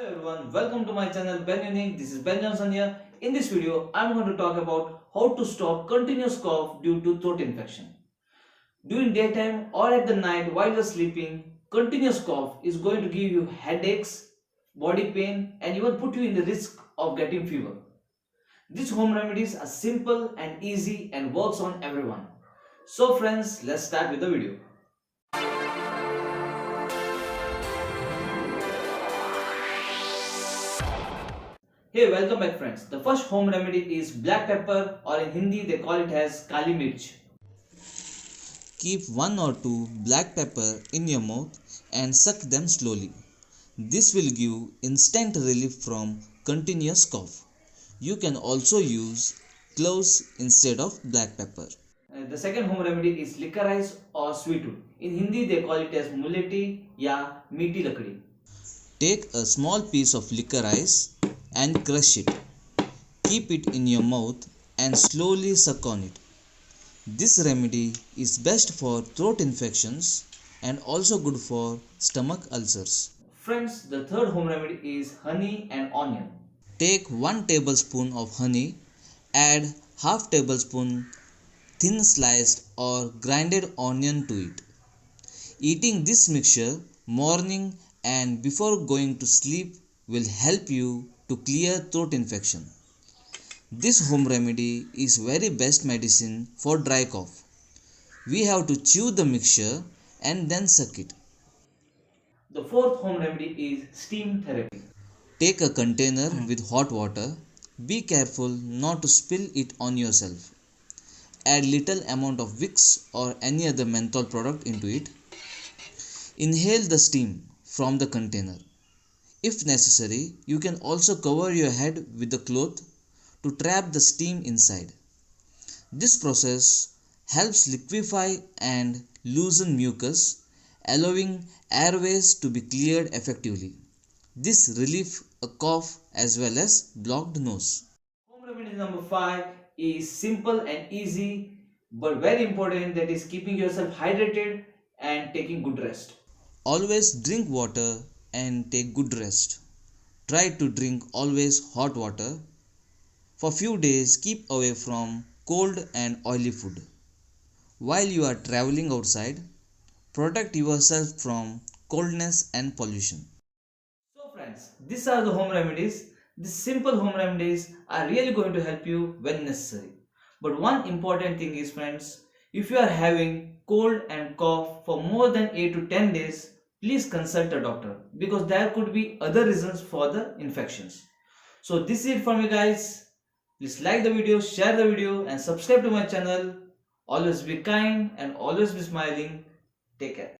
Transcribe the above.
Hello everyone, welcome to my channel Ben Unique. This is Ben Johnson here. In this video, I'm going to talk about how to stop continuous cough due to throat infection. During daytime or at the night while you're sleeping, continuous cough is going to give you headaches, body pain, and even put you in the risk of getting fever. These home remedies are simple and easy and works on everyone. So friends, let's start with the video. Hey, welcome back friends. The first home remedy is black pepper, or in Hindi they call it as Kali Mirch. Keep 1 or 2 black pepper in your mouth and suck them slowly. This will give instant relief from continuous cough. You can also use cloves instead of black pepper. The second home remedy is licorice or sweetwood. In Hindi they call it as muleti ya meeti lakdi. Take a small piece of licorice and crush it. Keep it in your mouth and slowly suck on it. This remedy is best for throat infections and also good for stomach ulcers. Friends, the third home remedy is honey and onion. Take 1 tablespoon of honey, add half tablespoon thin sliced or grinded onion to it. Eating this mixture morning and before going to sleep will help you to clear throat infection. This home remedy is very best medicine for dry cough. We have to chew the mixture and then suck it. The fourth home remedy is steam therapy. Take a container with hot water. Be careful not to spill it on yourself. Add little amount of Vicks or any other menthol product into it. Inhale the steam from the container. If necessary, you can also cover your head with a cloth to trap the steam inside. This process helps liquefy and loosen mucus, allowing airways to be cleared effectively. This relieves a cough as well as blocked nose. Home remedy number 5 is simple and easy but very important, that is keeping yourself hydrated and taking good rest. Always drink water and take good rest. Try to drink always hot water. For few days keep away from cold and oily food. While you are traveling outside, protect yourself from coldness and pollution. So friends, these are the home remedies. These simple home remedies are really going to help you when necessary. But one important thing is friends, if you are having cold and cough for more than 8 to 10 days, please consult a doctor because there could be other reasons for the infections. So this is it for me guys. Please like the video, share the video and subscribe to my channel. Always be kind and always be smiling. Take care.